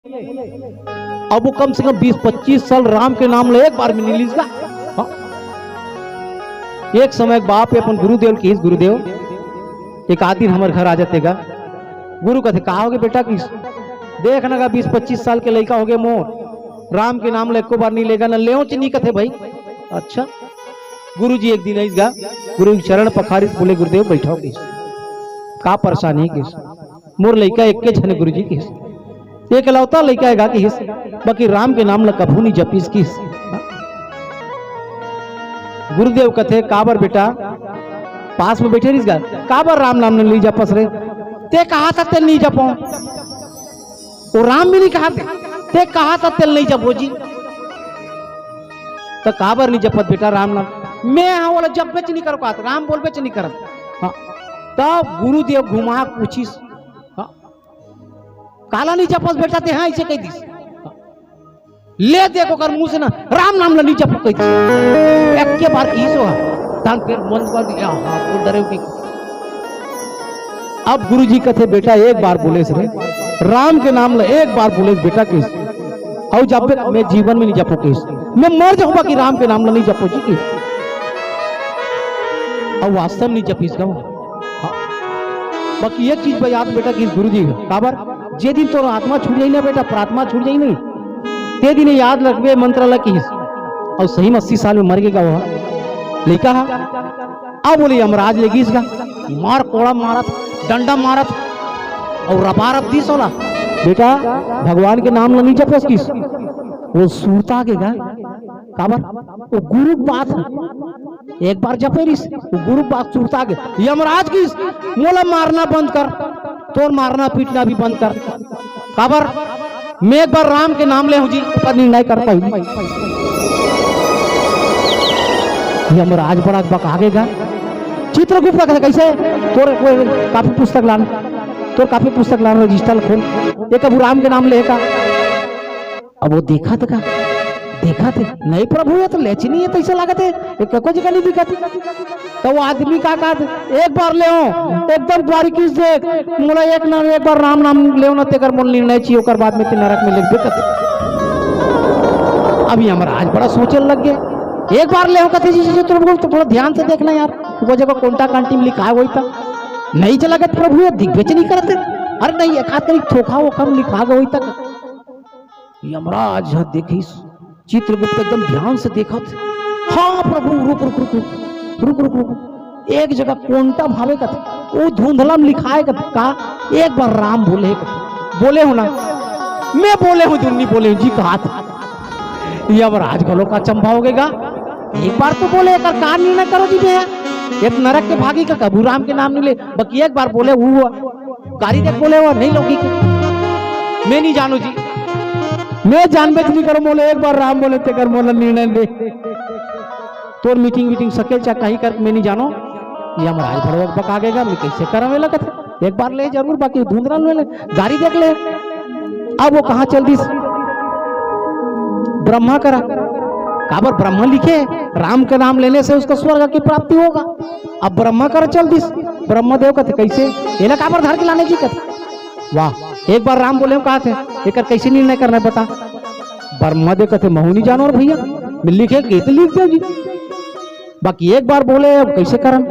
अब वो कम से कम 20-25 साल राम के नाम ले एक बार में नहीं लीजगा। एक समय बाप अपन गुरुदेव की गुरुदेव एक आदमी हमारे घर आ जातेगा। गुरु कहते कहा होगे बेटा किस देखना का 20-25 साल के लड़का हो गए मोर राम के नाम ले एको बार नहीं लेगा ना ले नहीं कहते भाई। अच्छा गुरु जी एक दिन आईगा गुरु चरण पखारी बोले गुरुदेव बैठो किस का परेशानी किस मोर लड़का एक के छने गुरु जी किस एक लौता लड़का है किस बाकी राम के नाम ला कभू नहीं जपीस किस। गुरुदेव कथे काबर बेटा पास में बैठे रहीगा काबर राम नाम नहीं जपस रे ते कहा था तेल नहीं जपो वो राम भी नहीं कहा ते कहा था तेल नहीं जपो जी तो काबर नहीं जपत बेटा राम नाम मैं हाँ बोला जब बेच नहीं करो कहा राम बोल बेच नहीं करत। हाँ तब गुरुदेव घुमा पूछीस हाँ काला नहीं जपस बेटा ते हाँ इसे कह दीस ले देखो कर मुंह से ना राम नाम ला नहीं जपो कह दीस एक के बार की सो तान फिर बंद कर दिया। हाँ वो डरे की अब गुरुजी कहते बेटा एक बार बोले से राम के नाम ला एक बार बोले बेटा किस और जब मैं जीवन में नहीं जपो किस मैं मर जाऊंगा कि राम के नाम ला नहीं जपो जी किस और वास्तव नहीं जपीस का। हाँ। बाकी एक चीज याद बेटा कि गुरुजी काबर जे दिन तो आत्मा छूट जाई ना बेटा प्रात्मा छूट जाई नहीं ते दिन याद रखबे मंत्र ला किस और सही में 80 साल में मर गएगा वो लिखा है। अब बोले यमराज ले गीस का मार कोड़ा मारत डंडा मारत और रबारत दी सोला बेटा भगवान के नाम नहीं जपस किस वो सूरता के गा काबर वो गुरु बात एक बार जपे रिस वो गुरु बात सूरता के यमराज किस मोला मारना बंद कर तोर मारना पीटना भी बंद कर काबर मैं एक बार राम के नाम ले हूं जी पर निर्णय कर पाई। यमराज बड़ा बकागेगा चित्रगुप्त का कैसे तोर काफी पुस्तक लाना तो काफी पुस्तक लाना रजिस्टर खोल एक अब राम के नाम लेगा। अब वो देखा था नहीं प्रभु ये तो लेची नहीं है तो ऐसा लागत है एक को जगह नहीं दिखती तो वो आदमी का एक बार ले एकदम द्वारिकीश देख मोला एक बार राम नाम ले ना तेकर मोल निर्णय चाहिए ओकर बाद में नरक में लिख दे। अब यमराज बड़ा सोचने लग गए एक बार ले कहते जी तुम तो थोड़ा ध्यान से देखना यार वो जगह कोंटा कांटी में लिखा है वही था नहीं चला गया प्रभु ये दिग्विजय नहीं करते अरे नहीं एक हाथ थोखा वो कम लिखा गया वही तक। यमराज देखी चित्रगुप्त एकदम ध्यान से देखा हाँ प्रभु रुक रुक रुक रुक रुक रुक एक जगह कोंटा भावे का वो धुंधला में लिखा है का एक बार राम बोले हो ना मैं बोले हूँ दुन्नी बोले जी कहा था। यमराज गलो का चंबा हो गएगा एक बार तो बोले एक कार निर्णय करो जी भैया एक नरक के भागी का कबू राम के नाम नहीं ले बाकी एक बार बोले वो गाड़ी देख बोले वो नहीं लोगी मैं नहीं जानू जी मैं जानबे नहीं करो बोले एक बार राम बोले ते कर मोला निर्णय ले तोर मीटिंग सकेल चा कहीं कर मैं नहीं जानो यमराज भड़वक बकागेगा मैं कैसे करावे लगा था एक बार ले जरूर बाकी धुंधला ले गाड़ी देख ले। अब वो कहाँ चल दी ब्रह्मा करा काबर ब्रह्मा लिखे राम के नाम लेने से उसका स्वर्ग की प्राप्ति होगा। अब ब्रह्मा कर चल दिस ब्रह्मा देव कहते कैसे ये काबर धार के लाने जी कहते वाह एक बार राम बोले कहा थे एक कैसे निर्णय करना बता। ब्रह्मा देव कहते महूनी जानवर भैया मैं लिखे गीत लिख दो जी बाकी एक बार बोले अब कैसे करन।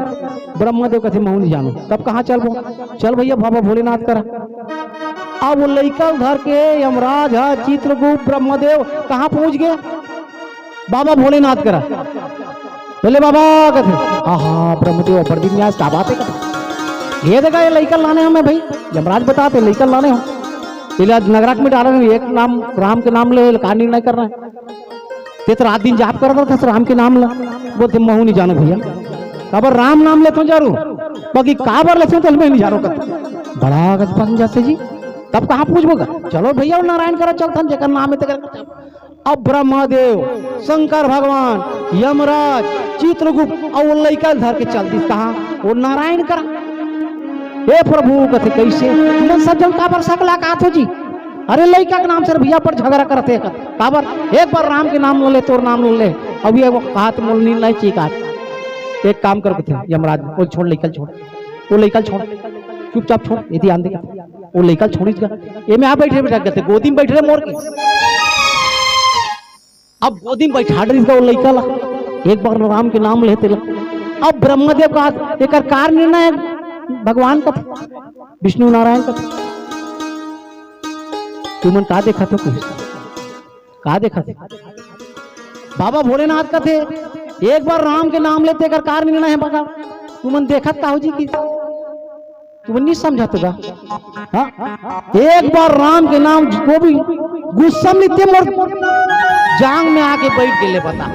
ब्रह्मा देव कहते महूनी जानो तब कहाँ चल भैया बाबा भोलेनाथ करा। अब वो लड़का घर के यमराज है चित्रगुप्त ब्रह्मदेव कहाँ पहुंच गए बाबा भोलेनाथ करा बोले बाबा कहते हाँ ब्रह्मदेव प्रदीप न्यास क्या बात है ये देखा ये लड़का लाने हमें भाई यमराज बताते लड़का लाने हो इलाज नगराट में डाला एक नाम राम के नाम ले का निर्णय कर रहा है ते तो रात दिन जाप कर रहा था राम के नाम ला बोलते महू नहीं जानो भैया काबर राम नाम लेते जरूर बाकी काबर लेते तो मैं नहीं जानो बड़ा गजबन जैसे जी तब कहाँ पूछबोगा चलो भैया नारायण करा चलता जगह नाम है अब ब्रह्मदेव शंकर भगवान यमराज चित्रगुप्त और लड़का धर के चलती कहा वो नारायण करा हे प्रभु कथे कैसे मैं सज्जन काबर सकला कहा थो जी अरे लड़का के नाम से भैया पर झगड़ा करते काबर एक बार राम के नाम ले तोर नाम ले अभी एगो कहा तो मोल नहीं चाहिए कहा एक काम कर थे यमराज वो छोड़ निकल छोड़ वो निकल छोड़ चुपचाप छोड़, ये ध्यान दे। वो लड़का छोड़ीस का, ये में आप बैठे बैठा करते, गोदी में बैठ रहे मोर के। अब गोदी में बैठा रही वो लड़का ला, एक बार राम के नाम लेते ला। अब ब्रह्मदेव का एक कार निर्णय भगवान का था, विष्णु नारायण का था। तुमन का देखा था, कुछ का देखा था? बाबा भोलेनाथ का थे, एक बार राम के नाम लेते कर कार निर्णय है। बता तुमन देखा ताऊ जी की, तुमन नहीं समझा तुगा? हाँ, एक बार राम के नाम को भी गुस्सा लेते मोर जांग में आके बैठ गए बता।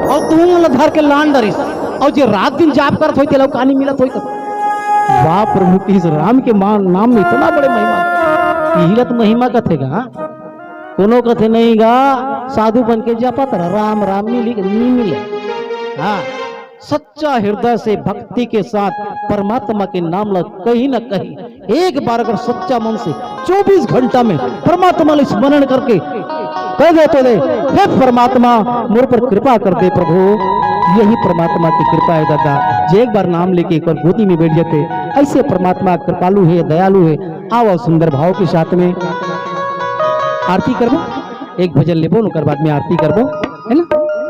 और तुम धर के लान डरिस, और जो रात दिन जाप करत होते लोग कहानी मिलत होई। वाह प्रभु की, इस राम के नाम में इतना बड़े महिमा, हिलत महिमा कथेगा कोनो कथे नहीं गा। साधु बन के जपत राम राम नहीं मिले। हाँ, सच्चा हृदय से भक्ति के साथ परमात्मा के नाम ला कहीं न कहीं एक बार अगर सच्चा मन से 24 घंटा में परमात्मा को स्मरण करके कह दे तो दे, हे परमात्मा मोर पर कृपा कर दे प्रभु। यही परमात्मा की कृपा है दादा, जे एक बार नाम लेके एक बार गोदी में बैठ जाते, ऐसे परमात्मा कृपालु है, दयालु है। आओ सुंदर भाव के साथ में आरती करबो, एक भजन लेबो, उनकर बाद में आरती करबो, है ना।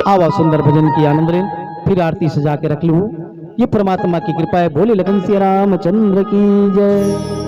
आओ सुंदर भजन की आनंद लें, फिर आरती सजा के रख लूँ। ये परमात्मा की कृपा है। बोले लगन श्री रामचंद्र की जय।